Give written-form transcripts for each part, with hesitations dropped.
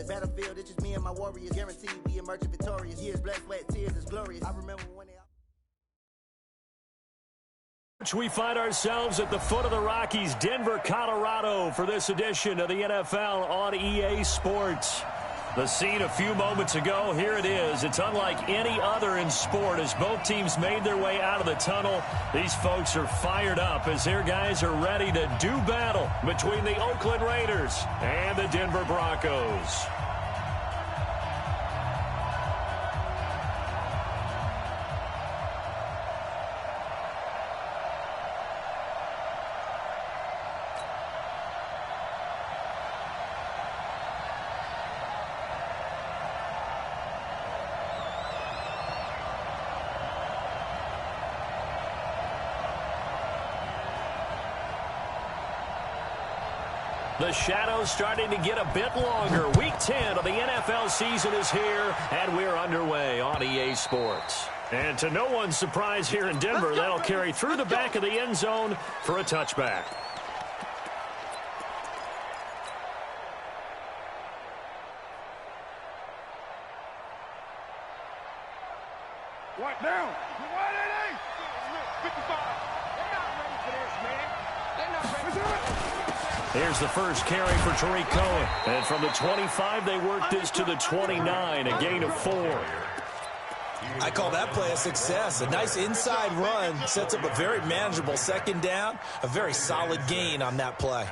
the battlefield, it's just me and my warriors. Guaranteed we emerge victorious. Years, blood, sweat, tears, it's glorious. I remember when We find ourselves at the foot of the Rockies, Denver, Colorado, for this edition of the NFL on EA Sports. The scene a few moments ago, here it is. It's unlike any other in sport as both teams made their way out of the tunnel. These folks are fired up as their guys are ready to do battle between the Oakland Raiders and the Denver Broncos. The shadow's starting to get a bit longer. Week 10 of the NFL season is here, and we're underway on EA Sports. And to no one's surprise here in Denver, that'll carry through the back of the end zone for a touchback. Right down. 55. They're not ready for this, man. They're not ready for it. Here's the first carry for Tariq Cohen. And from the 25, they work this to the 29, a gain of 4. I call that play a success. A nice inside run sets up a very manageable second down. A very solid gain on that play.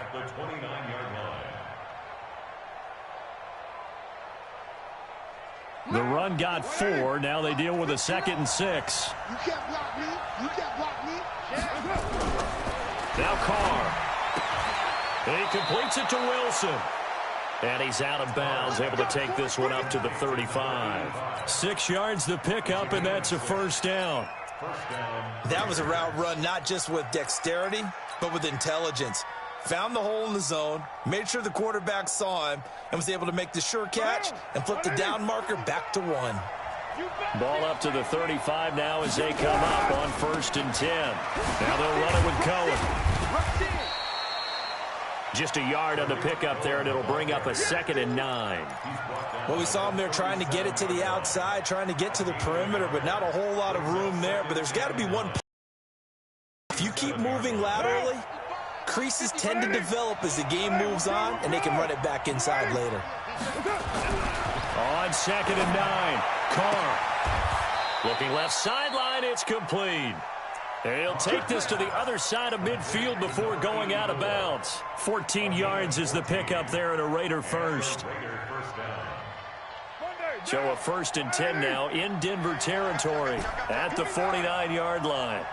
The run got 4. Now they deal with a 2nd and 6. You can't block me. You can't block me. Now Carr. He completes it to Wilson. And he's out of bounds, able to take this one up to the 35. 6 yards the pickup, and that's a first down. That was a route run not just with dexterity, but with intelligence. Found the hole in the zone, made sure the quarterback saw him, and was able to make the sure catch and flip the down marker back to 1. Ball up to the 35 now as they come up on 1st and 10. Now they'll run it with Cohen. Just a yard on the pickup there, and it'll bring up a 2nd and 9. Well, we saw him there trying to get it to the outside, trying to get to the perimeter, but not a whole lot of room there. But there's got to be one. If you keep moving laterally, creases tend to develop as the game moves on, and they can run it back inside later. On 2nd and 9, Carr. Looking left sideline, it's complete. He'll take this to the other side of midfield before going out of bounds. 14 yards is the pickup there at a Raider first. So a 1st and 10 now in Denver territory at the 49-yard line.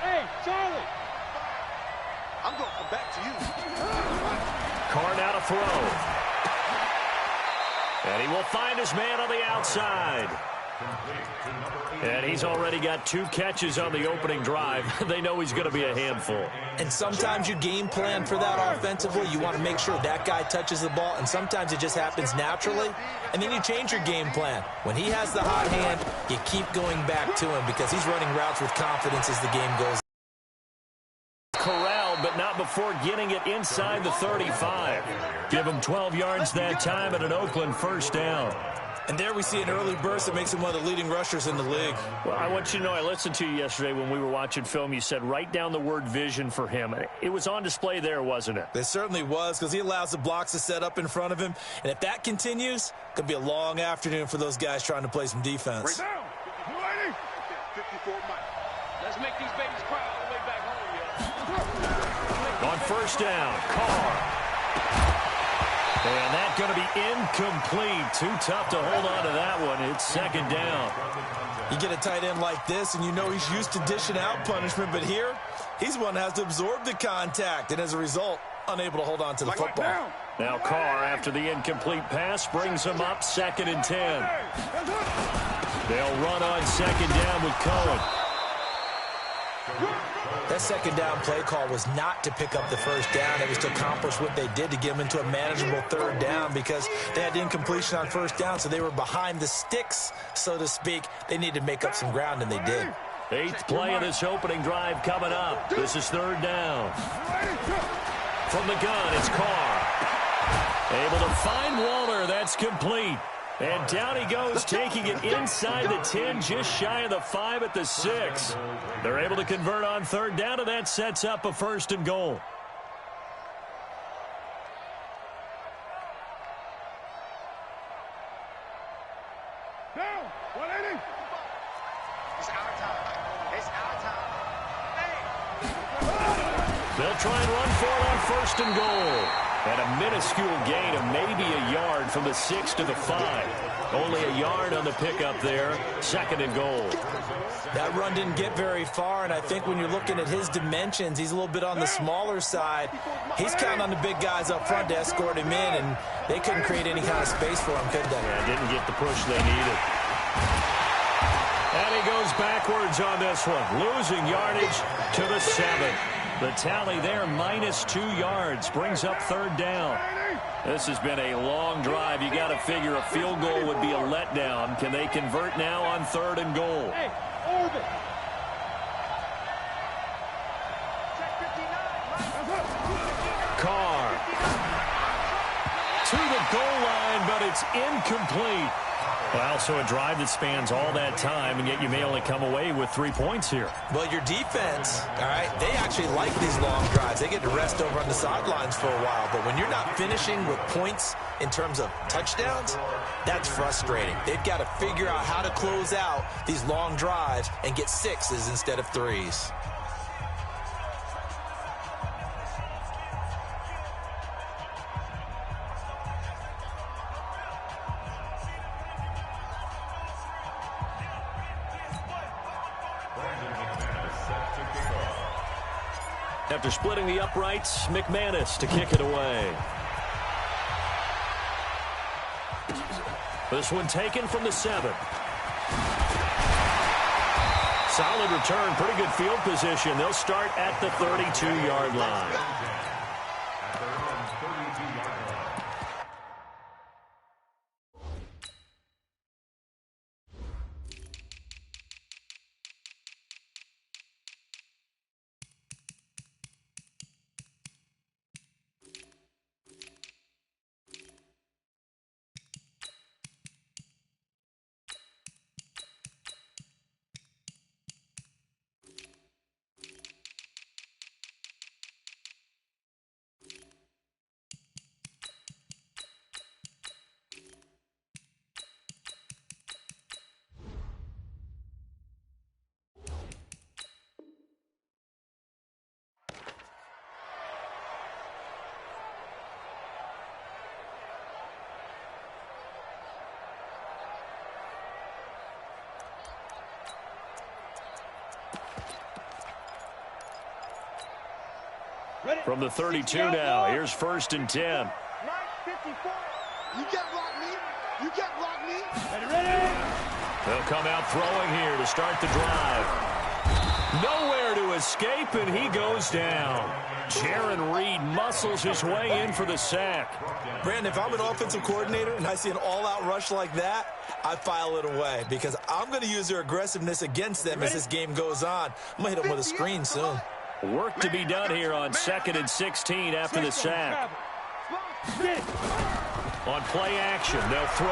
Hey, Charlie. I'm going to come back to you. Carr now to throw. And he will find his man on the outside. And he's already got 2 catches on the opening drive. They know he's going to be a handful. And sometimes you game plan for that offensively. You want to make sure that guy touches the ball, and sometimes it just happens naturally. And then you change your game plan. When he has the hot hand, you keep going back to him because he's running routes with confidence as the game goes. Corralled, but not before getting it inside the 35. Give him 12 yards that time at an Oakland first down. And there we see an early burst that makes him one of the leading rushers in the league. Well, I want you to know, I listened to you yesterday when we were watching film. You said write down the word vision for him. It was on display there, wasn't it? It certainly was, because he allows the blocks to set up in front of him. And if that continues, it could be a long afternoon for those guys trying to play some defense. Right down. 54 Mike. Let's make these babies cry all the way back home, yo. On first down, Carr. And that's going to be incomplete. Too tough to hold on to that one. It's 2nd down. You get a tight end like this, and you know he's used to dishing out punishment, but here, he's one that has to absorb the contact, and as a result, unable to hold on to the football. Now Carr, after the incomplete pass, brings him up 2nd and 10. They'll run on 2nd down with Cohen. That 2nd down play call was not to pick up the first down. It was to accomplish what they did to get them into a manageable 3rd down because they had incompletion on first down, so they were behind the sticks, so to speak. They needed to make up some ground, and they did. 8th play of this opening drive coming up. This is 3rd down. From the gun, it's Carr. Able to find Waller. That's complete. And down he goes, taking it inside the 10, just shy of the 5 at the 6. They're able to convert on third down, and that sets up a 1st and goal. Down, 180. It's our time. It's our time. They'll try and run for it on 1st and goal. And a minuscule gain of maybe a yard from the 6 to the 5. Only a yard on the pickup there. 2nd and goal. That run didn't get very far, and I think when you're looking at his dimensions, he's a little bit on the smaller side. He's counting on the big guys up front to escort him in, and they couldn't create any kind of space for him, could they? Yeah, didn't get the push they needed. And he goes backwards on this one, losing yardage to the 7. The tally there, -2 yards, brings up 3rd down. This has been a long drive. You got to figure a field goal would be a letdown. Can they convert now on 3rd and goal? Carr to the goal line, but it's incomplete. Well, so a drive that spans all that time, and yet you may only come away with 3 points here. Well, your defense, all right, they actually like these long drives. They get to rest over on the sidelines for a while. But when you're not finishing with points in terms of touchdowns, that's frustrating. They've got to figure out how to close out these long drives and get 6s instead of 3s. After splitting the uprights, McManus to kick it away. This one taken from the 7. Solid return, pretty good field position. They'll start at the 32-yard line. From the 32 now, here's 1st and 10. 9:54. You get block me. You get block me. Ready. They'll come out throwing here to start the drive. Nowhere to escape, and he goes down. Jaron Reed muscles his way in for the sack. Brandon, if I'm an offensive coordinator and I see an all-out rush like that, I file it away because I'm going to use their aggressiveness against them as this game goes on. I'm going to hit them with a screen soon. Work to be done here on 2nd and 16 after the sack. On play action, they'll throw.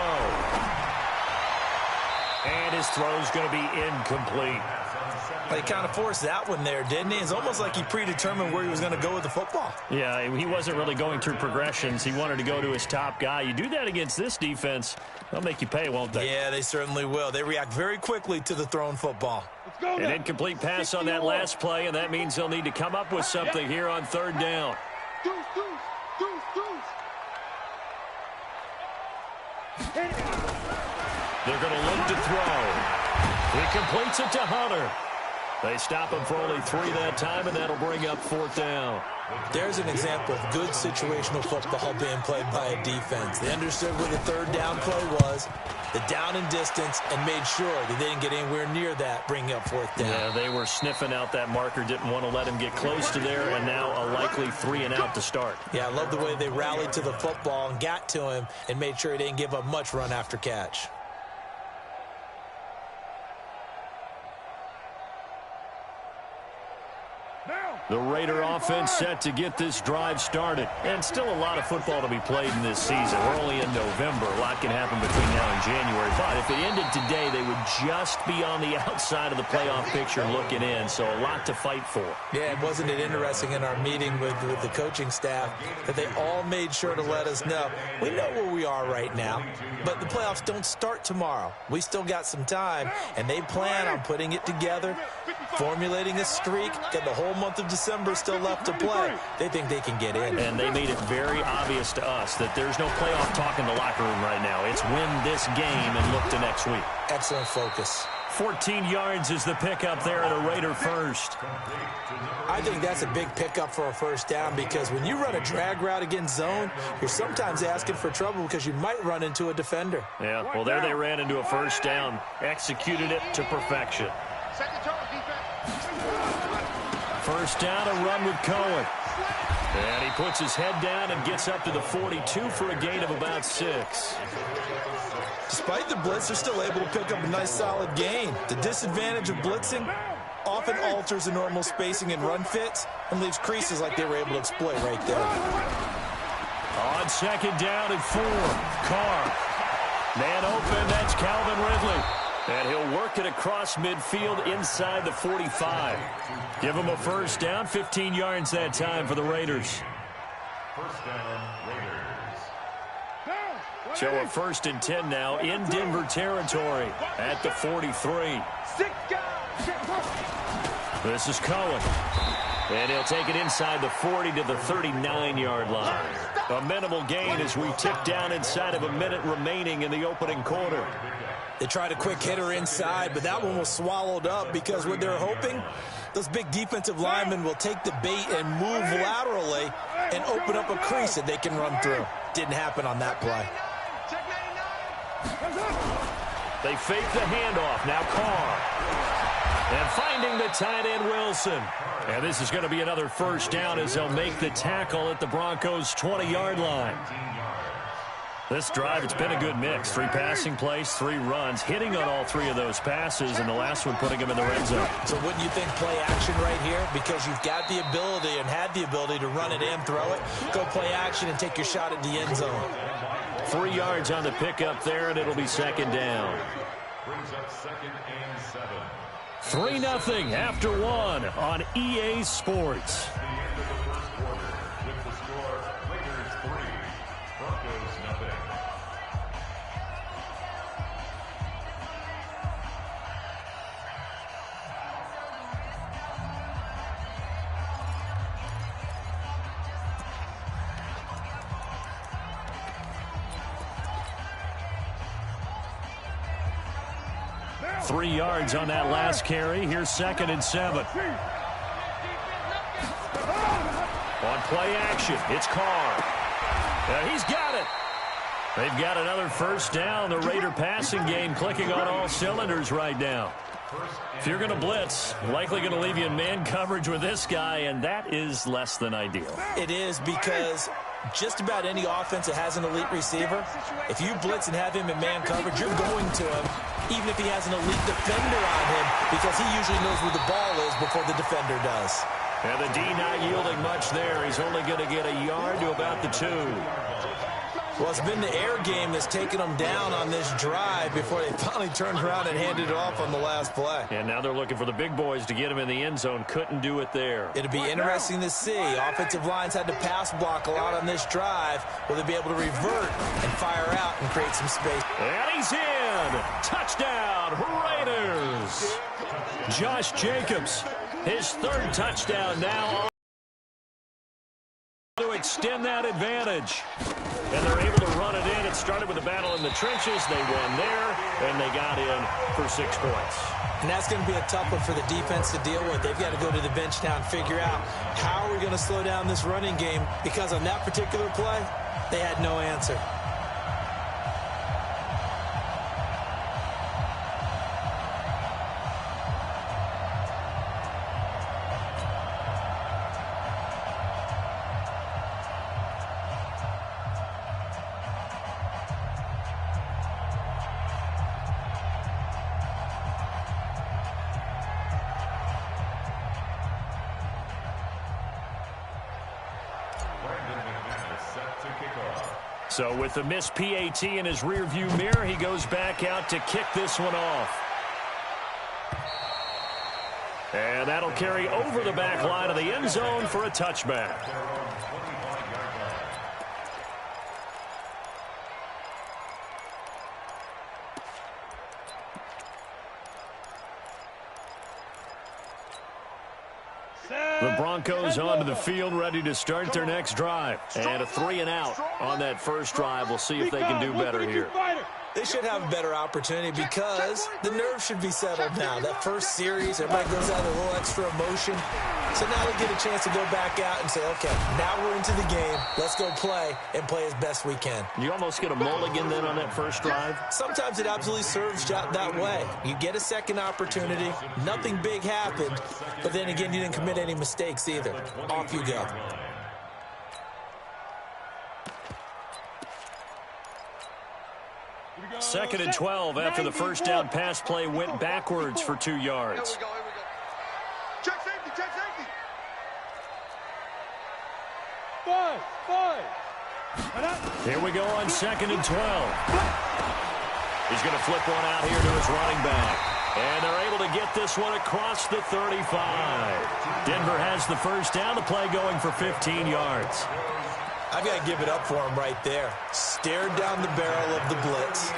And his throw's going to be incomplete. He kind of forced that one there, didn't he? It's almost like he predetermined where he was going to go with the football. Yeah, he wasn't really going through progressions. He wanted to go to his top guy. You do that against this defense, they'll make you pay, won't they? Yeah, they certainly will. They react very quickly to the thrown football. An incomplete pass on that last play, and that means they'll need to come up with something here on 3rd down. They're going to look to throw. He completes it to Hunter. They stop him for only 3 that time, and that'll bring up 4th down. There's an example of good situational football being played by a defense. They understood where the 3rd down play was, the down and distance, and made sure that they didn't get anywhere near that, bringing up 4th down. Yeah, they were sniffing out that marker, didn't want to let him get close to there, and now a likely 3 and out to start. Yeah, I love the way they rallied to the football and got to him and made sure he didn't give up much run after catch. Now, The Raider offense set to get this drive started. And still a lot of football to be played in this season. We're only in November. A lot can happen between now and January. But if it ended today, they would just be on the outside of the playoff picture looking in. So a lot to fight for. Yeah, and wasn't it interesting in our meeting with the coaching staff that they all made sure to let us know, we know where we are right now, but the playoffs don't start tomorrow. We still got some time, and they plan on putting it together, formulating a streak, got the whole month of December still left to play. They think they can get in. And they made it very obvious to us that there's no playoff talk in the locker room right now. It's win this game and look to next week. Excellent focus. 14 yards is the pickup there at a Raider first. I think that's a big pickup for a first down because when you run a drag route against zone, you're sometimes asking for trouble because you might run into a defender. Yeah, well, there they ran into a first down. Executed it to perfection. First down, a run with Cohen. And he puts his head down and gets up to the 42 for a gain of about 6. Despite the blitz, they're still able to pick up a nice solid gain. The disadvantage of blitzing often alters the normal spacing and run fits and leaves creases like they were able to exploit right there. On second down and 4, Carr. Man open, that's Calvin Ridley. And he'll work it across midfield inside the 45. Give him a first down, 15 yards that time for the Raiders. First down, Raiders. So a 1st and 10 now in Denver territory at the 43. This is Cohen. And he'll take it inside the 40 to the 39-yard line. A minimal gain as we tick down inside of a minute remaining in the opening quarter. They tried a quick hitter inside, but that one was swallowed up because what they're hoping, those big defensive linemen will take the bait and move laterally and open up a crease that they can run through. Didn't happen on that play. They fake the handoff. Now Carr. And finding the tight end, Wilson. And this is going to be another first down as they'll make the tackle at the Broncos' 20-yard line. This drive, it's been a good mix. 3 passing plays, 3 runs, hitting on all 3 of those passes, and the last one putting him in the red zone. So wouldn't you think play action right here? Because you've got the ability and had the ability to run it and throw it. Go play action and take your shot at the end zone. 3 yards on the pickup there, and it'll be second down. Brings up 2nd and 7. 3-0 after 1 on EA Sports. The end of the first quarter with the score Raiders 3, Broncos 0. 3 yards on that last carry. Here's 2nd and 7. On play action, it's Carr. He's got it. They've got another first down. The Raider passing game clicking on all cylinders right now. If you're going to blitz, likely going to leave you in man coverage with this guy, and that is less than ideal. It is because just about any offense that has an elite receiver, if you blitz and have him in man coverage, you're going to him, even if he has an elite defender on him, because he usually knows where the ball is before the defender does. And the D not yielding much there. He's only going to get a yard to about the 2. Well, it's been the air game that's taken them down on this drive before they finally turned around and handed it off on the last play. And now they're looking for the big boys to get him in the end zone. Couldn't do it there. It'll be interesting to see. Offensive lines had to pass block a lot on this drive. Will they be able to revert and fire out and create some space? And he's in. Touchdown, Raiders. Josh Jacobs, his 3rd touchdown now to extend that advantage. And they're able to run it in. It started with a battle in the trenches. They won there, and they got in for 6 points. And that's going to be a tough one for the defense to deal with. They've got to go to the bench now and figure out how are we going to slow down this running game, because on that particular play, they had no answer. So with the missed PAT in his rearview mirror, he goes back out to kick this one off. And that'll carry over the back line of the end zone for a touchback. The Broncos onto the field, ready to start their next drive. And a 3-and-out on that first drive. We'll see if they can do better here. They should have a better opportunity because the nerves should be settled now. That first series, everybody goes out with a little extra emotion. So now they get a chance to go back out and say, okay, now we're into the game. Let's go play and play as best we can. You almost get a mulligan then on that first drive? Sometimes it absolutely serves out that way. You get a second opportunity. Nothing big happened. But then again, you didn't commit any mistakes either. Off you go. Second and 12 after the first down pass play went backwards for 2 yards. Here we go, here we go. Check safety, check safety. 5. Here we go on second and 12. He's going to flip one out here to his running back. And they're able to get this one across the 35. Denver has the first down, the play going for 15 yards. I've got to give it up for him right there. Stared down the barrel of the blitz.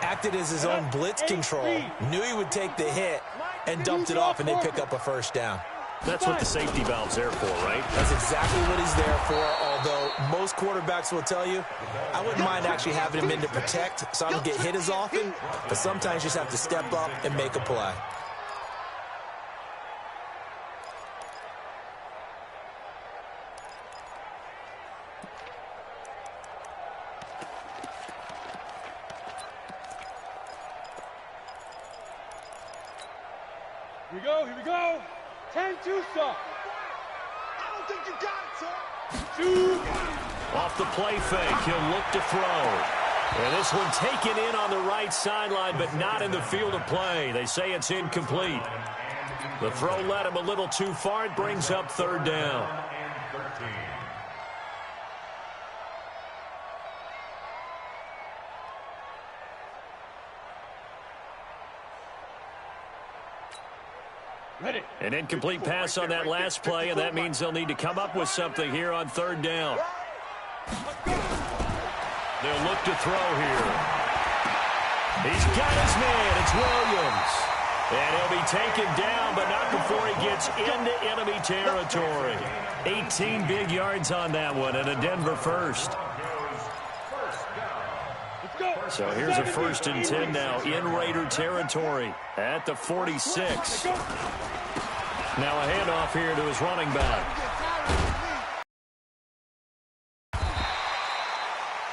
Acted as his own blitz control. Knew he would take the hit and dumped it off, and they pick up a first down. That's what the safety valve's there for, right? That's exactly what he's there for, although most quarterbacks will tell you, I wouldn't mind actually having him in to protect so I don't get hit as often, but sometimes you just have to step up and make a play. Here we go. 10-2 stop. I don't think you got it, sir. 2. Off the play fake, he'll look to throw. And this one taken in on the right sideline, but not in the field of play. They say it's incomplete. The throw led him a little too far. It brings up third down. Ready. An incomplete pass on that last play, and that means they'll need to come up with something here on third down. They'll look to throw here. He's got his man. It's Williams. And he'll be taken down, but not before he gets into enemy territory. 18 big yards on that one, and a Denver first. So here's a 1st and 10 now in Raider territory at the 46. Now a handoff here to his running back.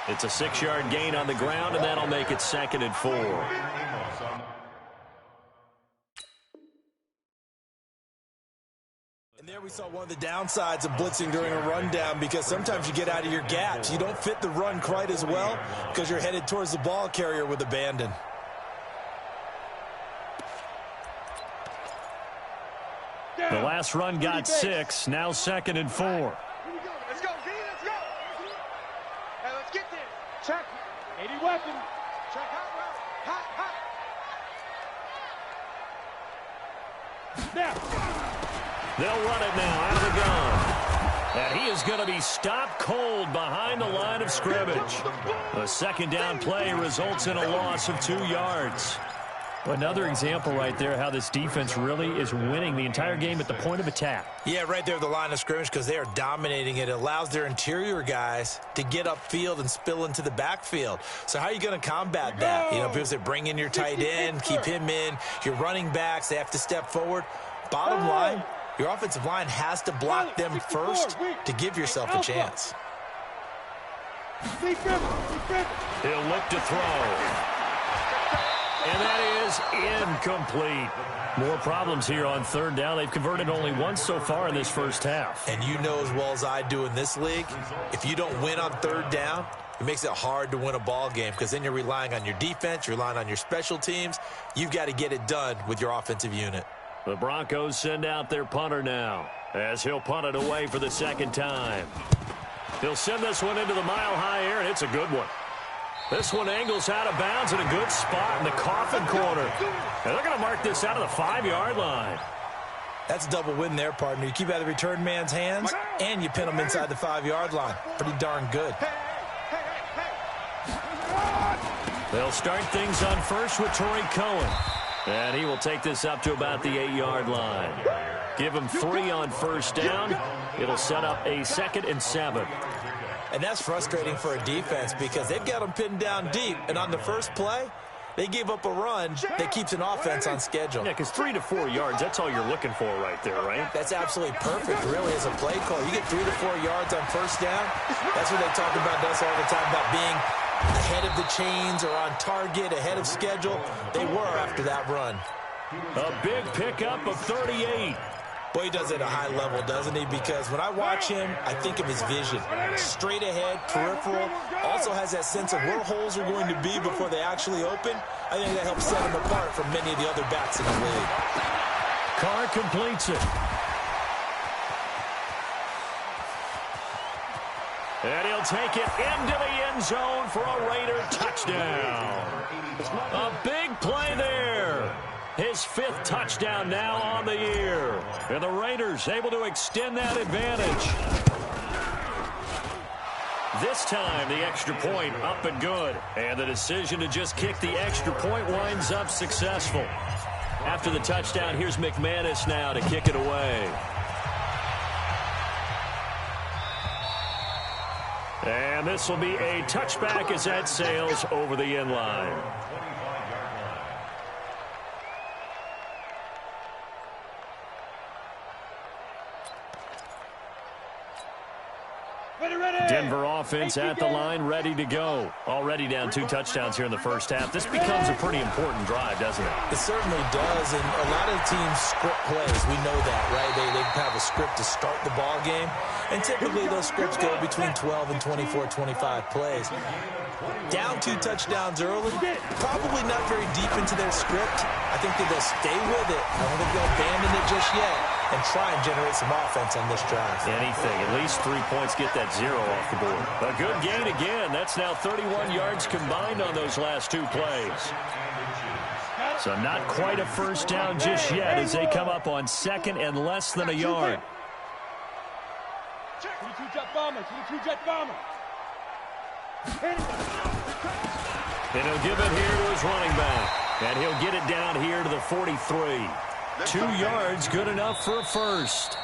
It's a 6-yard gain on the ground, and that'll make it 2nd and 4. And there we saw one of the downsides of blitzing during a rundown, because sometimes you get out of your gaps. You don't fit the run quite as well because you're headed towards the ball carrier with abandon. The last run got 6, now 2nd and 4. Here we go. Let's go, Z. Let's go. Hey, let's get this. Check. 80 weapon. Check hot route. Hot, hot. Now. They'll run it now out of the gun. And he is going to be stopped cold behind the line of scrimmage. The 2nd down play results in a loss of 2 yards. Another example right there how this defense really is winning the entire game at the point of attack. Yeah, right there at the line of scrimmage, because they are dominating it. It allows their interior guys to get upfield and spill into the backfield. So how are you going to combat that? You know, because they bring in your tight end, keep him in. Your running backs, they have to step forward. Bottom line, your offensive line has to block them first to give yourself a chance. He'll He'll look to throw. And that is incomplete. More problems here on third down. They've converted only once so far in this first half. And you know as well as I do in this league, if you don't win on third down, it makes it hard to win a ball game, because then you're relying on your defense, you're relying on your special teams. You've got to get it done with your offensive unit. The Broncos send out their punter now, as he'll punt it away for the 2nd time. He'll send this one into the mile-high air, and it's a good one. This one angles out of bounds in a good spot in the coffin corner. And they're going to mark this out of the 5-yard line. That's a double win there, partner. You keep out of the return man's hands, and you pin him inside the 5-yard line. Pretty darn good. They'll start things on first with Torrey Cohen. And he will take this up to about the 8-yard line. Give him 3 on first down. It'll set up a 2nd and 7. And that's frustrating for a defense because they've got them pinned down deep. And on the first play, they gave up a run that keeps an offense on schedule. Yeah, because 3 to 4 yards, that's all you're looking for right there, right? That's absolutely perfect, really, as a play call. You get 3 to 4 yards on first down. That's what they talk about us all the time, about being ahead of the chains or on target, ahead of schedule. They were after that run. A big pickup of 38. Boy, he does it at a high level, doesn't he? Because when I watch him, I think of his vision. Straight ahead, peripheral. Also has that sense of where holes are going to be before they actually open. I think that helps set him apart from many of the other backs in the league. Carr completes it. And he'll take it into the end zone for a Raider touchdown. A big play there. His 5th touchdown now on the year. And the Raiders able to extend that advantage. This time, the extra point up and good. And the decision to just kick the extra point winds up successful. After the touchdown, here's McManus now to kick it away. And this will be a touchback as that sails over the end line. Denver offense at the line, ready to go. Already down 2 touchdowns here in the first half. This becomes a pretty important drive, doesn't it? It certainly does, and a lot of teams script plays. We know that, right? They have a script to start the ball game, and typically those scripts go between 12 and 24, 25 plays. Down 2 touchdowns early, probably not very deep into their script. I think that they'll stay with it. I don't think they'll abandon it just yet and try and generate some offense on this drive. Anything. At least 3 points, get that 0 off the board. A good gain again. That's now 31 yards combined on those last 2 plays. So not quite a first down just yet as they come up on 2nd and less than a yard. 22-jet bomber, 22-jet bomber. And he'll give it here to his running back. And he'll get it down here to the 43. 2 yards, good enough for a first.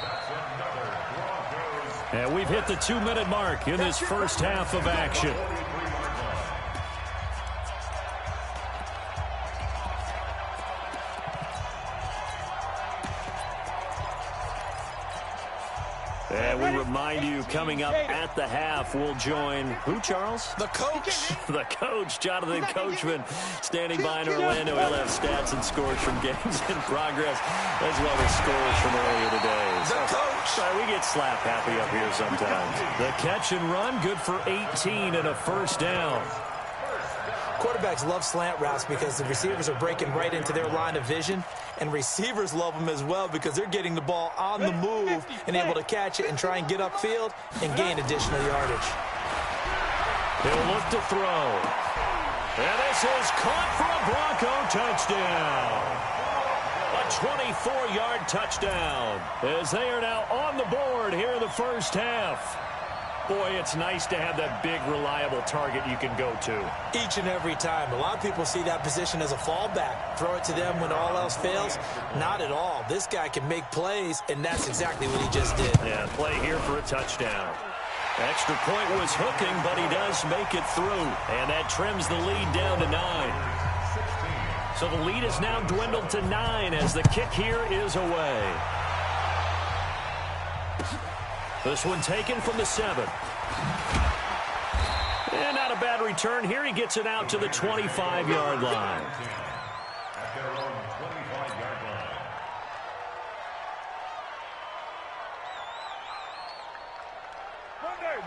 And we've hit the 2-minute mark in this first half of action. And we remind you, coming up at the half, we'll join who, Charles? The coach. The coach, Jonathan Coachman, standing by in Orlando. He'll have stats and scores from games in progress, as well as scores from earlier today. The coach. Sorry, we get slap happy up here sometimes. The catch and run, good for 18 and a first down. Quarterbacks love slant routes because the receivers are breaking right into their line of vision, and receivers love them as well because they're getting the ball on the move and able to catch it and try and get upfield and gain additional yardage. He'll look to throw. And this is caught for a Bronco touchdown. A 24-yard touchdown as they are now on the board here in the first half. Boy, it's nice to have that big, reliable target you can go to. Each and every time. A lot of people see that position as a fallback. Throw it to them when all else fails. Not at all. This guy can make plays, and that's exactly what he just did. Yeah, play here for a touchdown. Extra point was hooking, but he does make it through. And that trims the lead down to 9. So the lead is now dwindled to 9 as the kick here is away. This one taken from the 7. And not a bad return here. He gets it out to the 25-yard line. At their own 25-yard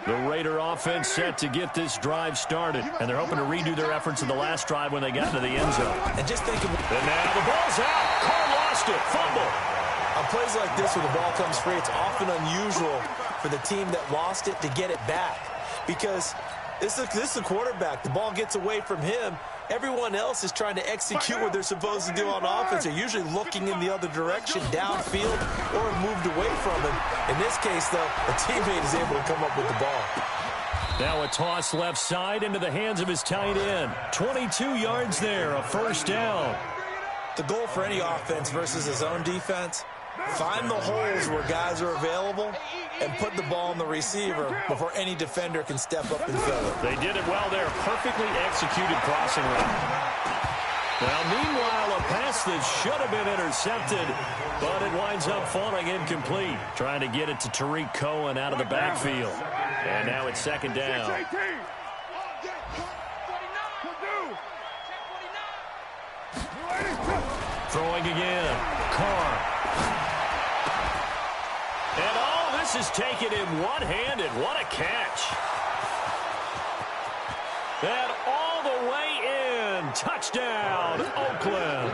line. The Raider offense set to get this drive started. And they're hoping to redo their efforts in the last drive when they got into the end zone. And just think of... And now the ball's out. Carr lost it. Fumble. On plays like this where the ball comes free, it's often unusual for the team that lost it to get it back. Because this is a quarterback. The ball gets away from him. Everyone else is trying to execute what they're supposed to do on offense. They're usually looking in the other direction, downfield, or moved away from him. In this case, though, a teammate is able to come up with the ball. Now a toss left side into the hands of his tight end. 22 yards there, a first down. The goal for any offense versus his own defense, find the holes where guys are available and put the ball on the receiver before any defender can step up and fill it. They did it well there. Perfectly executed crossing route. Now, meanwhile, a pass that should have been intercepted, but it winds up falling incomplete. Trying to get it to Tariq Cohen out of the backfield. And now it's second down. Throwing again. Carr. And oh, this is taken in one-handed. What a catch. And all the way in. Touchdown, Oakland.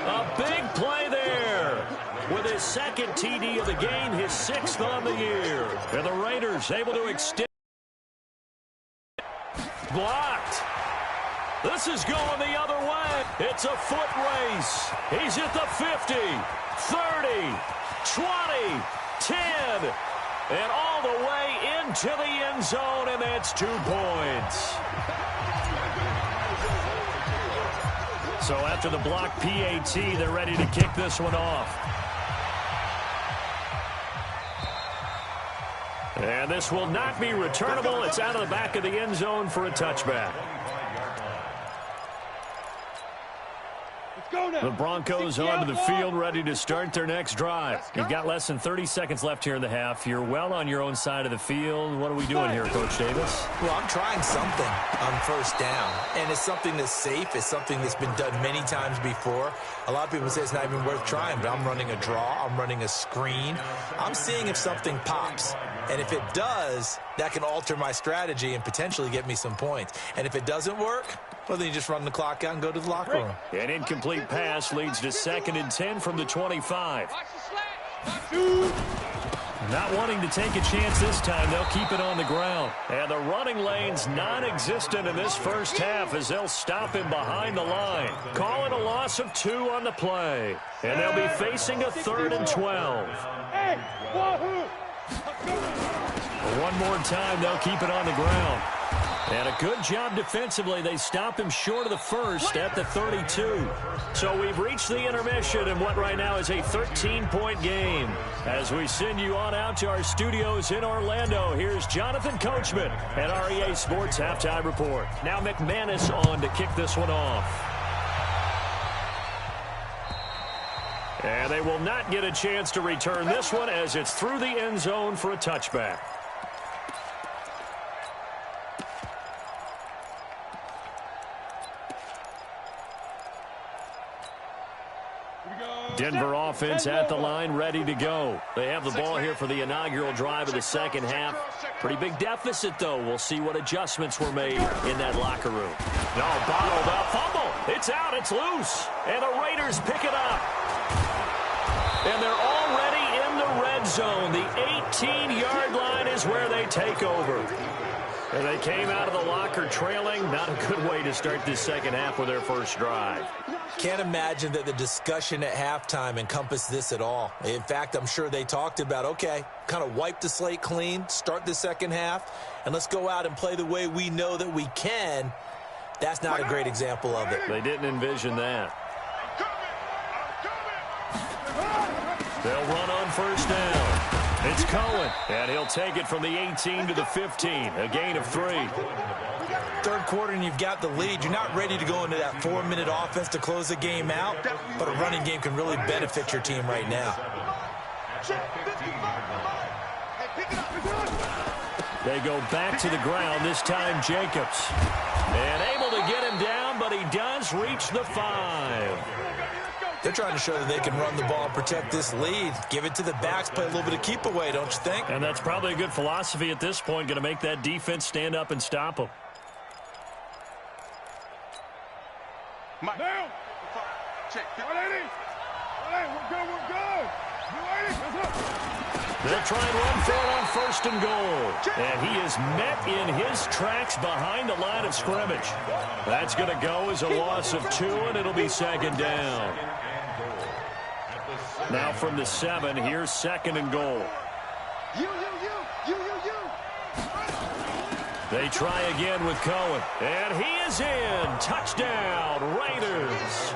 A big play there. With his second TD of the game, his 6th on the year. And the Raiders able to extend. Blocked. This is going the other way. It's a foot race. He's at the 50, 30, 20, 10, and all the way into the end zone, and that's 2 points. So after the block PAT, they're ready to kick this one off. And this will not be returnable. It's out of the back of the end zone for a touchback. The Broncos onto the field, ready to start their next drive. You've got less than 30 seconds left here in the half. You're well on your own side of the field. What are we doing here, Coach Davis? Well, I'm trying something on first down, and it's something that's safe. It's something that's been done many times before. A lot of people say it's not even worth trying, but I'm running a draw. I'm running a screen. I'm seeing if something pops. And if it does, that can alter my strategy and potentially get me some points. And if it doesn't work, well, then you just run the clock out and go to the locker room. An incomplete pass leads to 2nd and 10 from the 25. Not wanting to take a chance this time, they'll keep it on the ground. And the running lane's non-existent in this first half as they'll stop him behind the line. Call it a loss of 2 on the play. And they'll be facing a 3rd and 12. One more time, they'll keep it on the ground. And a good job defensively. They stop him short of the first at the 32. So we've reached the intermission in what right now is a 13-point game. As we send you on out to our studios in Orlando, here's Jonathan Coachman at our EA Sports Halftime Report. Now McManus on to kick this one off. And they will not get a chance to return this one as it's through the end zone for a touchback. Denver offense at the line, ready to go. They have the ball here for the inaugural drive of the second half. Pretty big deficit, though. We'll see what adjustments were made in that locker room. No, bottled up, fumble. It's out, it's loose. And the Raiders pick it up. And they're already in the red zone. The 18-yard line is where they take over. And they came out of the locker trailing. Not a good way to start this second half with their first drive. Can't imagine that the discussion at halftime encompassed this at all. In fact, I'm sure they talked about, okay, kind of wipe the slate clean, start the second half, and let's go out and play the way we know that we can. That's not a great example of it. They didn't envision that. They'll run on first down. It's Cohen, and he'll take it from the 18 to the 15, a gain of 3. Third quarter, and you've got the lead. You're not ready to go into that 4-minute offense to close the game out, but a running game can really benefit your team right now. They go back to the ground, this time Jacobs. And able to get him down, but he does reach the 5. They're trying to show that they can run the ball and protect this lead. Give it to the backs, play a little bit of keep away, don't you think? And that's probably a good philosophy at this point, going to make that defense stand up and stop them. Mike. Check. We're good. They'll try and run for it on 1st and goal. And he is met in his tracks behind the line of scrimmage. That's going to go as a loss of 2, and it'll be 2nd down. Now from the 7, here's 2nd and goal. They try again with Cohen. And he is in. Touchdown, Raiders.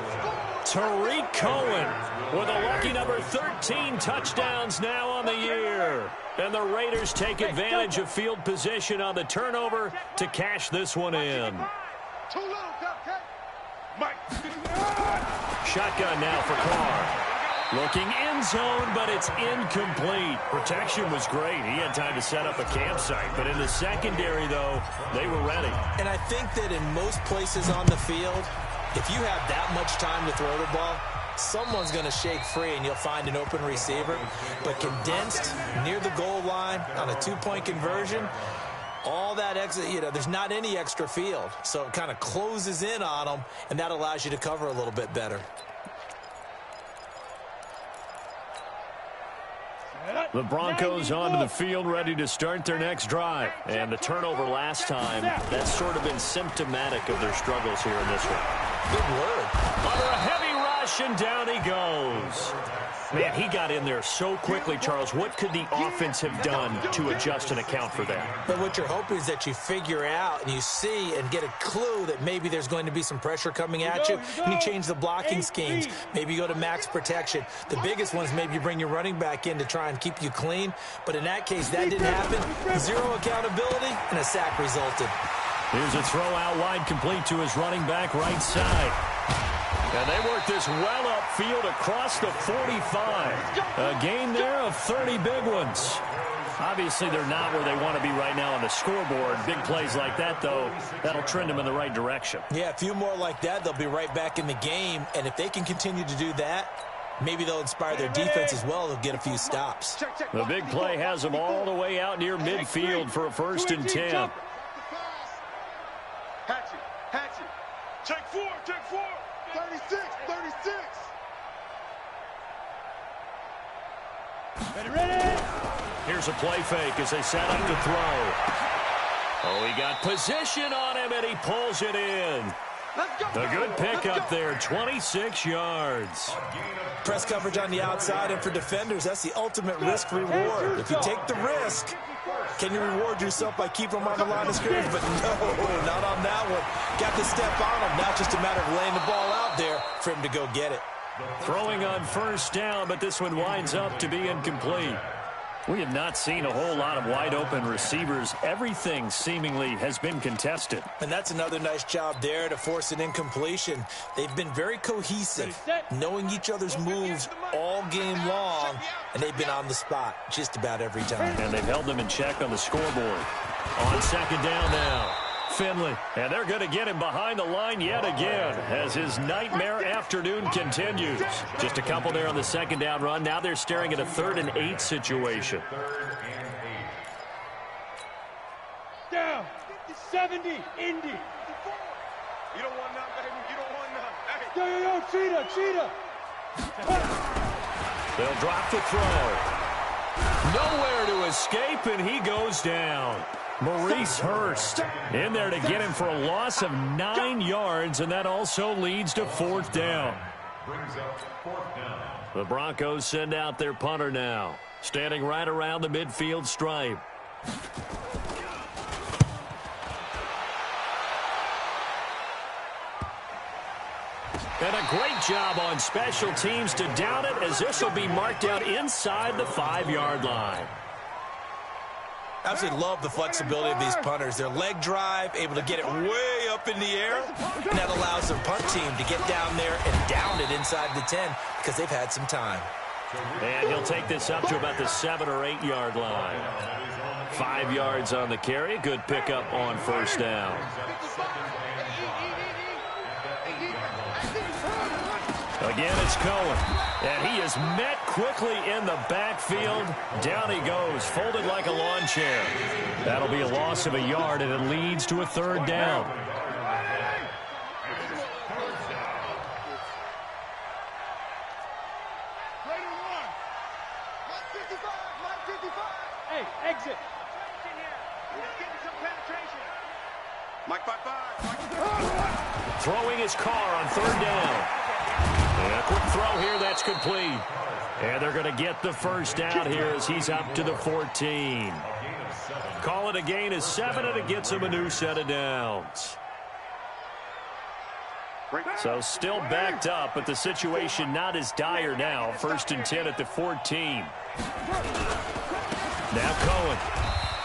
Tariq Cohen with a lucky number 13 touchdowns now on the year. And the Raiders take advantage of field position on the turnover to cash this one in. Shotgun now for Carr. Looking end zone, but it's incomplete. Protection was great. He had time to set up a campsite. But in the secondary, though, they were ready. And I think that in most places on the field, if you have that much time to throw the ball, someone's going to shake free and you'll find an open receiver. But condensed near the goal line on a 2-point conversion, all that extra, there's not any extra field. So it kind of closes in on them, and that allows you to cover a little bit better. The Broncos onto the field, ready to start their next drive. And the turnover last time, that's sort of been symptomatic of their struggles here in this one. Good word. Under a heavy rush, and down he goes. Man, he got in there so quickly, Charles. What could the offense have done to adjust and account for that? But what you're hoping is that you figure out and you see and get a clue that maybe there's going to be some pressure coming at you, and you change the blocking schemes. Maybe you go to max protection. The biggest one is maybe you bring your running back in to try and keep you clean. But in that case, that didn't happen. Zero accountability, and a sack resulted. Here's a throw out wide, complete to his running back right side. And they work this well upfield across the 45. A gain there of 30 big ones. Obviously, they're not where they want to be right now on the scoreboard. Big plays like that, though, that'll trend them in the right direction. Yeah, a few more like that, they'll be right back in the game. And if they can continue to do that, maybe they'll inspire their defense as well. They'll get a few stops. The big play has them all the way out near midfield for a 1st and 10. Hatchet. Check 4. 36. Ready. Here's a play fake as they set up to throw. Oh, he got position on him, and he pulls it in. A good pickup there, 26 yards. Press coverage on the outside, and for defenders, that's the ultimate risk-reward. If you take the risk, can you reward yourself by keeping them on the line of scrimmage? But no, not on that one. Got to step on them. Now just a matter of laying the ball out there for him to go get it. Throwing on 1st down, but this one winds up to be incomplete. We have not seen a whole lot of wide-open receivers. Everything seemingly has been contested. And that's another nice job there to force an incompletion. They've been very cohesive, knowing each other's moves all game long, and they've been on the spot just about every time. And they've held them in check on the scoreboard. On 2nd down now, Finley. And they're going to get him behind the line yet again as his nightmare afternoon continues. Just a couple there on the 2nd down run. Now they're staring at a 3rd and 8 situation. Down. 70. Indy. You don't want none, baby. You don't want none. Hey. Yo, cheetah. They'll drop the throw. Nowhere to escape, and he goes down. Maurice Hurst in there to get him for a loss of 9 yards, and that also leads to 4th down. The Broncos send out their punter now, standing right around the midfield stripe. And a great job on special teams to down it, as this will be marked out inside the 5-yard line. Absolutely love the flexibility of these punters. Their leg drive, able to get it way up in the air, and that allows their punt team to get down there and down it inside the 10 because they've had some time. And he'll take this up to about the 7 or 8 yard line. 5 yards on the carry. Good pickup on 1st down. Again, it's Cohen. And he is met quickly in the backfield. Down he goes, folded like a lawn chair. That'll be a loss of a yard, and it leads to a 3rd down. throwing his car on 3rd down. And a quick throw here, that's complete. And they're going to get the first down here as he's up to the 14. Call it a gain of 7, and it gets him a new set of downs. So still backed up, but the situation not as dire now. 1st and 10 at the 14. Now Cohen.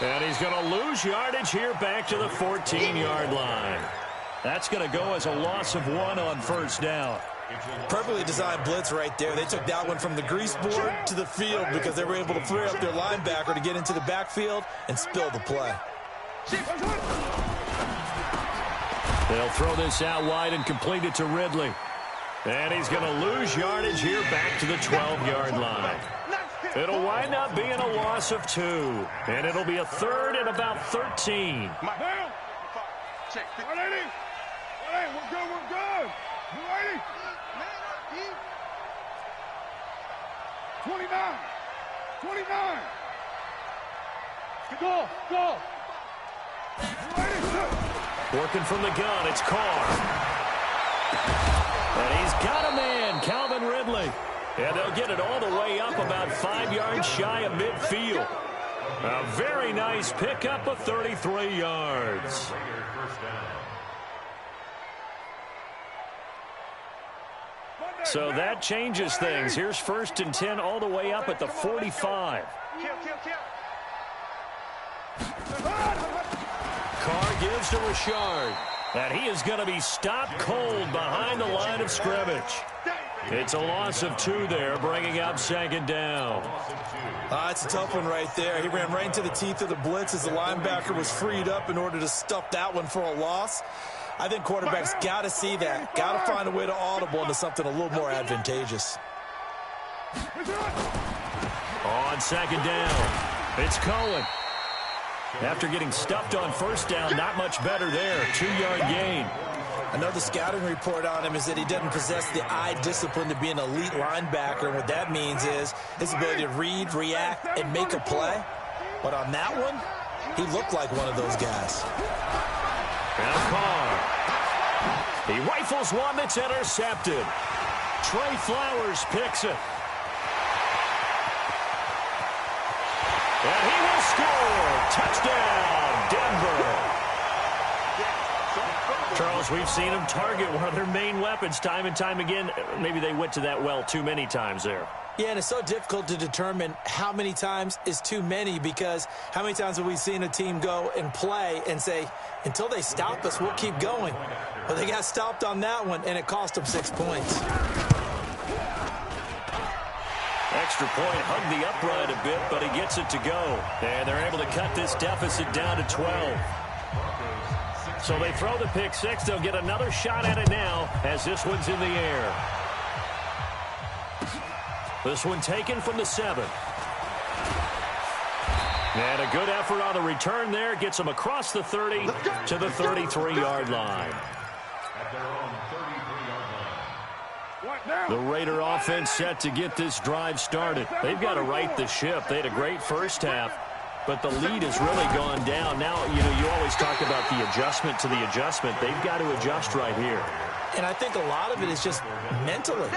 And he's going to lose yardage here back to the 14-yard line. That's going to go as a loss of 1 on 1st down. Perfectly designed blitz right there. They took that one from the grease board to the field because they were able to free up their linebacker to get into the backfield and spill the play. They'll throw this out wide and complete it to Ridley. And he's going to lose yardage here back to the 12-yard line. It'll wind up being a loss of 2. And it'll be a 3rd and about 13. Check. 180. 180. We're good. We're good. 180. 29. 29. Go. 180. Working from the gun, it's Carr. And he's got a man, Calvin Ridley. And they'll get it all the way up about 5 yards shy of midfield. A very nice pickup of 33 yards. So that changes things. Here's 1st and 10 all the way up at the 45. Carr gives to Richard. And he is going to be stopped cold behind the line of scrimmage. It's a loss of 2 there, bringing up 2nd down. It's a tough one right there. He ran right into the teeth of the blitz as the linebacker was freed up in order to stuff that one for a loss. I think quarterbacks got to see that. Got to find a way to audible into something a little more advantageous. On 2nd down, it's Cohen. After getting stuffed on 1st down, not much better there. 2-yard gain. Another scouting report on him is that he doesn't possess the eye discipline to be an elite linebacker. And what that means is his ability to read, react, and make a play. But on that one, he looked like one of those guys. Now Carr. He rifles one that's intercepted. Trey Flowers picks it. And he will score. Touchdown, Denver. Charles, we've seen them target one of their main weapons time and time again. Maybe they went to that well too many times there. Yeah, and it's so difficult to determine how many times is too many, because how many times have we seen a team go and play and say, until they stop us, we'll keep going. Well, they got stopped on that one, and it cost them 6 points. Extra point, hugged the upright a bit, but he gets it to go. And they're able to cut this deficit down to 12. So they throw the pick 6. They'll get another shot at it now as this one's in the air. This one taken from the 7. And a good effort on the return there. Gets them across the 30 to the 33-yard line. The Raider offense set to get this drive started. They've got to right the ship. They had a great first half, but the lead has really gone down. Now, you always talk about the adjustment to the adjustment. They've got to adjust right here. And I think a lot of it is just mentally.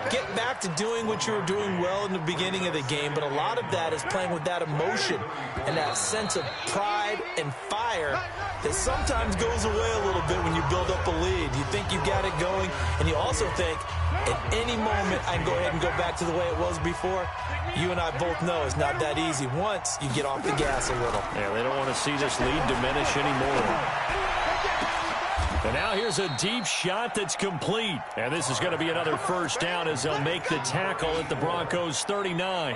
Get back to doing what you were doing well in the beginning of the game, but a lot of that is playing with that emotion and that sense of pride and fire that sometimes goes away a little bit when you build up a lead. You think you got it going, and you also think, at any moment, I can go ahead and go back to the way it was before. You and I both know it's not that easy once you get off the gas a little. Yeah, they don't want to see this lead diminish anymore. And now here's a deep shot that's complete. And this is going to be another first down as they'll make the tackle at the Broncos' 39.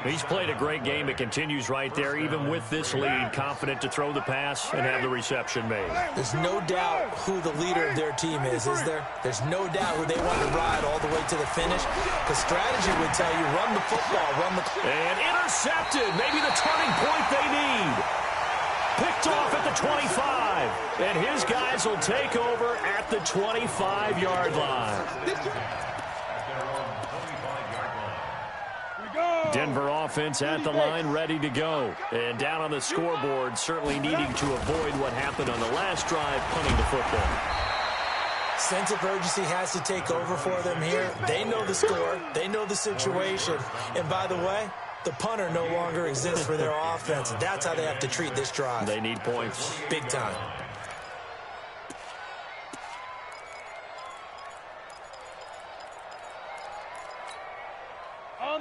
He's played a great game. It continues right there, even with this lead, confident to throw the pass and have the reception made. There's no doubt who the leader of their team is there? There's no doubt who they want to ride all the way to the finish. Because strategy would tell you, run the football, And intercepted. Maybe the turning point they need. Picked off at the 25. And his guys will take over at the 25-yard line. Denver offense at the line, ready to go. And down on the scoreboard, certainly needing to avoid what happened on the last drive, punting the football. Sense of urgency has to take over for them here. They know the score. They know the situation. And by the way, the punter no longer exists for their offense. That's how they have to treat this drive. They need points. Big time.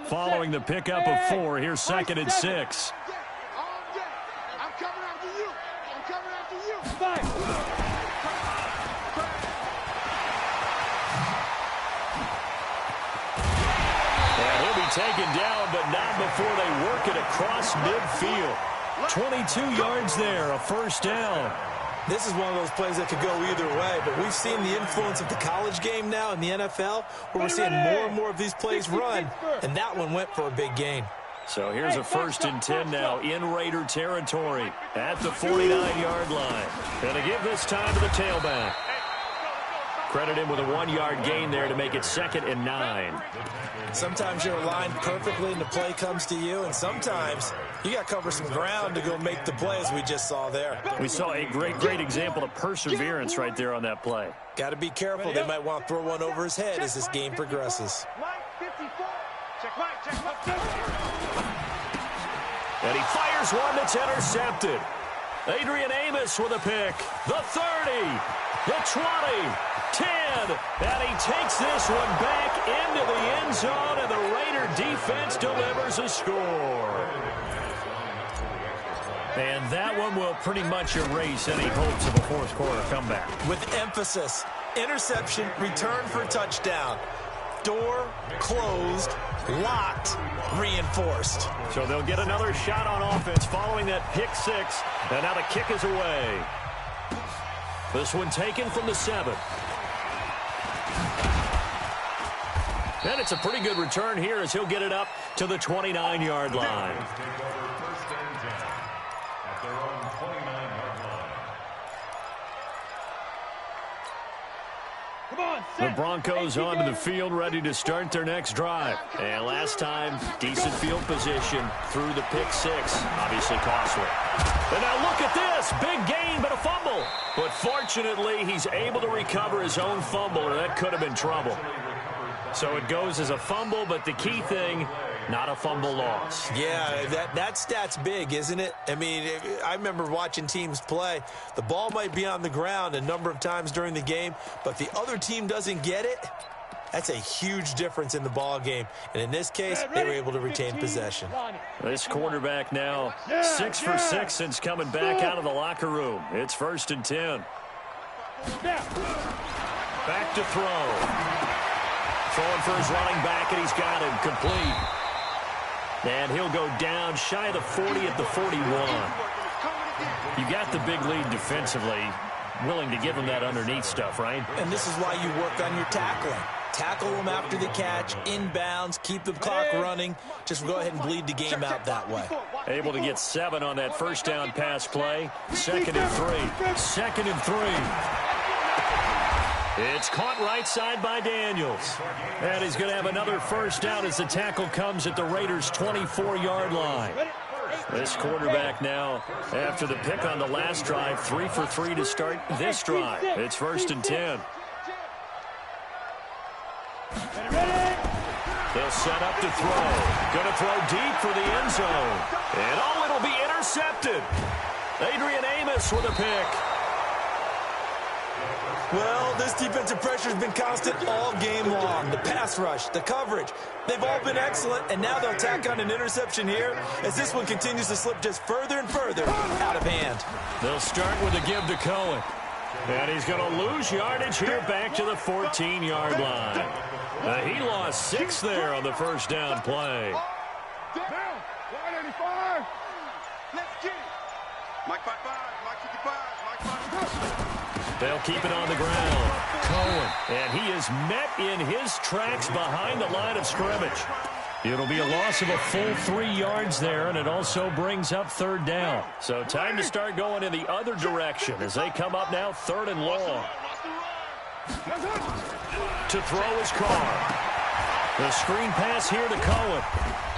Following the pickup of 4, here's 2nd and 6. I'm coming after you. I'm coming after you. And he'll be taken down, but not before they work it across midfield. 22 yards there, a first down. This is one of those plays that could go either way, but we've seen the influence of the college game now in the NFL, where we're seeing more and more of these plays run, and that one went for a big gain. So here's a 1st and 10 now in Raider territory at the 49-yard line. Going to give this time to the tailback. Credit him with a 1-yard gain there to make it 2nd and 9. Sometimes you're aligned perfectly and the play comes to you, and sometimes you got to cover some ground to go make the play, as we just saw there. We saw a great example of perseverance right there on that play. Got to be careful. They might want to throw one over his head as this game progresses. And he fires one that's intercepted. Adrian Amos with a pick. The 30, the 20, 10, and he takes this one back into the end zone, and the Raider defense delivers a score. And that one will pretty much erase any hopes of a fourth-quarter comeback. With emphasis, interception, return for a touchdown. Door closed, locked, reinforced. So they'll get another shot on offense following that pick 6, and now the kick is away. This one taken from the 7. And it's a pretty good return here as he'll get it up to the 29-yard line. The Broncos onto the field, ready to start their next drive. And last time, decent field position through the pick 6. Obviously costly. And now look at this. Big gain, but a fumble. But fortunately, he's able to recover his own fumble, or that could have been trouble. So it goes as a fumble, but the key thing, not a fumble loss. Yeah, that stat's big, isn't it? I mean, I remember watching teams play. The ball might be on the ground a number of times during the game, but the other team doesn't get it. That's a huge difference in the ball game. And in this case, they were able to retain possession. This quarterback now 6 for 6 since coming back out of the locker room. It's 1st and 10. Back to throw. Throwing for his running back, and he's got him complete. And he'll go down shy of the 40 at the 41. You got the big lead defensively, willing to give him that underneath stuff, right? And this is why you work on your tackling. Tackle them after the catch, inbounds, keep the clock running. Just go ahead and bleed the game out that way. Able to get 7 on that first down pass play. 2nd and 3. 2nd and 3. It's caught right side by Daniels. And he's going to have another first down as the tackle comes at the Raiders' 24-yard line. This quarterback now, after the pick on the last drive, 3 for 3 to start this drive. It's 1st and 10. They'll set up to throw. Going to throw deep for the end zone. And it'll be intercepted. Adrian Amos with a pick. Well, this defensive pressure has been constant all game long. The pass rush, the coverage, they've all been excellent, and now they'll tack on an interception here as this one continues to slip just further and further out of hand. They'll start with a give to Cohen. And he's going to lose yardage here back to the 14-yard line. He lost 6 there on the first down play. Down. 185. Let's get it. Mike 55, Mike 55, Mike 55. They'll keep it on the ground. Cohen. And he is met in his tracks behind the line of scrimmage. It'll be a loss of a full 3 yards there, and it also brings up 3rd down. So time to start going in the other direction as they come up now 3rd and long. To throw his Carr. The screen pass here to Cohen.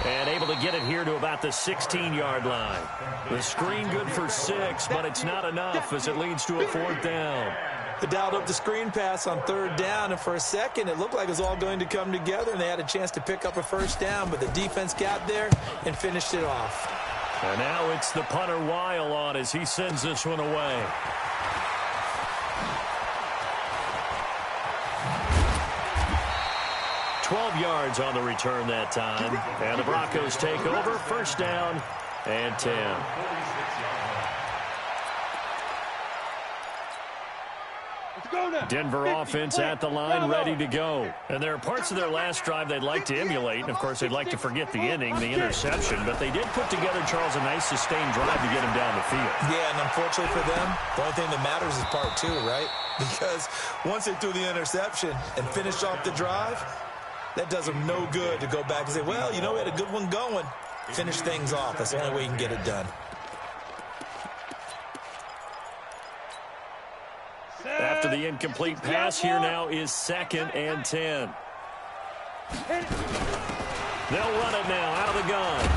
And able to get it here to about the 16-yard line. The screen good for 6, but it's not enough as it leads to a 4th down. They dialed up the screen pass on 3rd down, and for a second, it looked like it was all going to come together, and they had a chance to pick up a 1st down, but the defense got there and finished it off. And now it's the punter Weil on as he sends this one away. $12 yards on the return that time. And the Broncos take over. 1st down and 10. Denver offense at the line, ready to go. And there are parts of their last drive they'd like to emulate. And, of course, they'd like to forget the inning, the interception. But they did put together, Charles, a nice sustained drive to get him down the field. Yeah, and unfortunately for them, the only thing that matters is part 2, right? Because once they threw the interception and finished off the drive, that does them no good to go back and say, well, you know, we had a good one going. Finish things off. That's the only way you can get it done. After the incomplete pass, here now is 2nd and 10. They'll run it now out of the gun.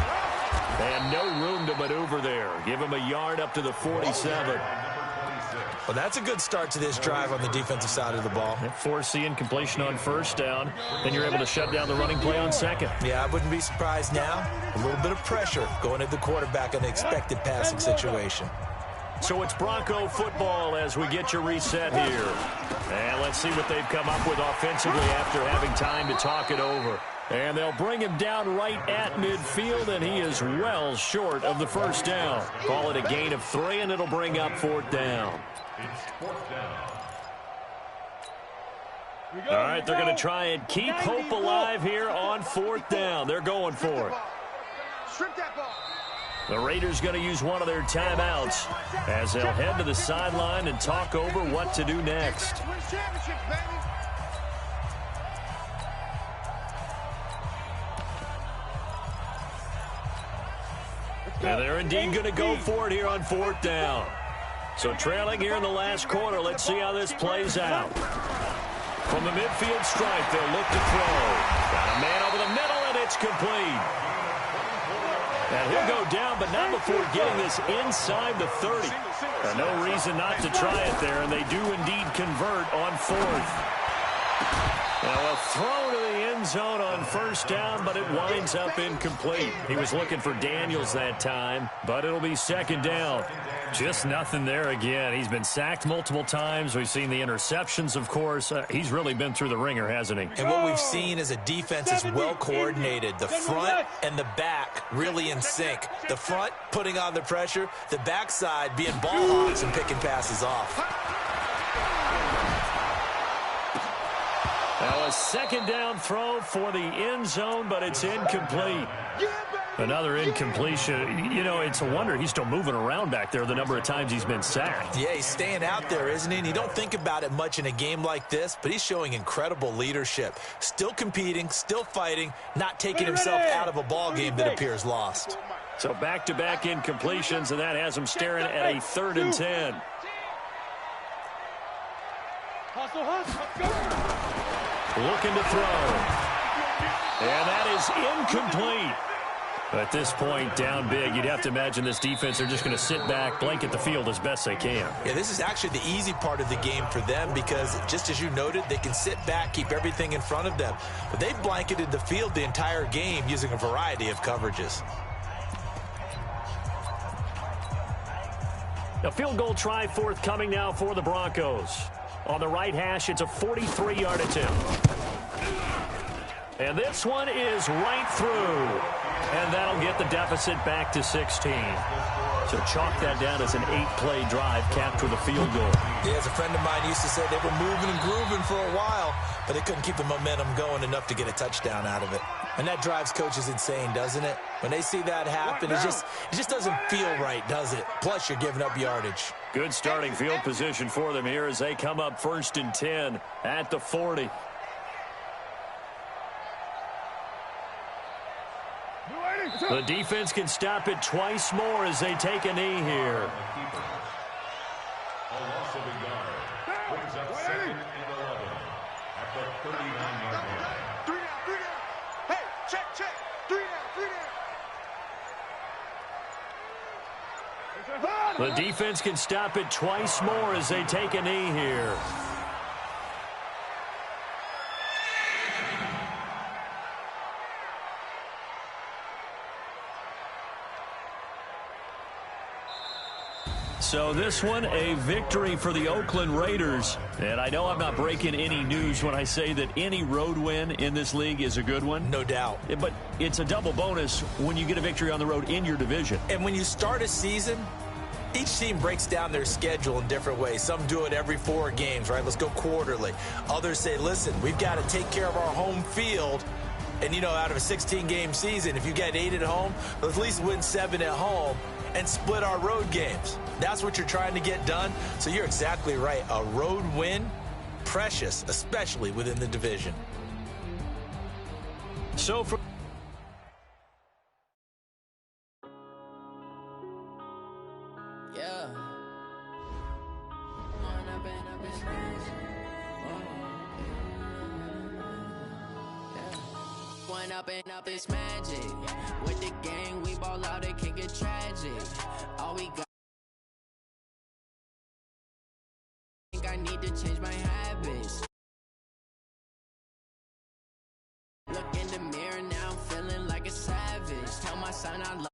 And no room to maneuver there. Give him a yard up to the 47. Well, that's a good start to this drive on the defensive side of the ball. Force the incompletion on 1st down. Then you're able to shut down the running play on 2nd. Yeah, I wouldn't be surprised now. A little bit of pressure going at the quarterback in an expected passing situation. So it's Bronco football as we get you reset here. And let's see what they've come up with offensively after having time to talk it over. And they'll bring him down right at midfield, and he is well short of the 1st down. Call it a gain of 3, and it'll bring up 4th down. All right, they're going to try and keep hope alive here on 4th down. They're going for it. The Raiders going to use one of their timeouts as they'll head to the sideline and talk over what to do next. And they're indeed going to go for it here on 4th down. So trailing here in the last quarter, let's see how this plays out. From the midfield stripe, they'll look to throw. Got a man over the middle, and it's complete. And he'll go down, but not before getting this inside the 30. And no reason not to try it there, and they do indeed convert on 4th. Now a throw to the end zone on 1st down, but it winds up incomplete. He was looking for Daniels that time, but it'll be 2nd down. Just nothing there again. He's been sacked multiple times. We've seen the interceptions, of course. He's really been through the ringer, hasn't he? And what we've seen is a defense is well coordinated. The front and the back really in sync. The front putting on the pressure, the backside being ball hawks and picking passes off. Now a 2nd down throw for the end zone, but it's incomplete. Another incompletion. You know, it's a wonder he's still moving around back there the number of times he's been sacked. Yeah, he's staying out there, isn't he? And you don't think about it much in a game like this, but he's showing incredible leadership. Still competing, still fighting, not taking himself out of a ball game that appears lost. So back-to-back incompletions, and that has him staring at a 3rd and 10. Looking to throw. And that is incomplete. At this point, down big, you'd have to imagine this defense are just going to sit back, blanket the field as best they can. Yeah, this is actually the easy part of the game for them because, just as you noted, they can sit back, keep everything in front of them. But they've blanketed the field the entire game using a variety of coverages. A field goal try forthcoming now for the Broncos. On the right hash, it's a 43-yard attempt. And this one is right through. And that'll get the deficit back to 16. So chalk that down as an 8-play drive capped with a field goal. Yeah, as a friend of mine used to say, they were moving and grooving for a while, but they couldn't keep the momentum going enough to get a touchdown out of it. And that drives coaches insane, doesn't it? When they see that happen, it just doesn't feel right, does it? Plus, you're giving up yardage. Good starting field position for them here as they come up 1st and 10 at the 40. The defense can stop it twice more as they take a knee here. A loss of a yard. Brings up 2nd and 11 at the 39-yard line. 3 down. Hey, check. 3 down. The defense can stop it twice more as they take a knee here. So this one, a victory for the Oakland Raiders. And I know I'm not breaking any news when I say that any road win in this league is a good one. No doubt. But it's a double bonus when you get a victory on the road in your division. And when you start a season, each team breaks down their schedule in different ways. Some do it every 4 games, right? Let's go quarterly. Others say, listen, we've got to take care of our home field. And, you know, out of a 16-game season, if you get 8 at home, let's at least win 7 at home and split our road games. That's what you're trying to get done. So you're exactly right. A road win, precious, especially within the division. So for up this magic. With the gang, we ball out, it can get tragic. All we got. Think I need to change my habits. Look in the mirror now, I'm feeling like a savage. Tell my son I love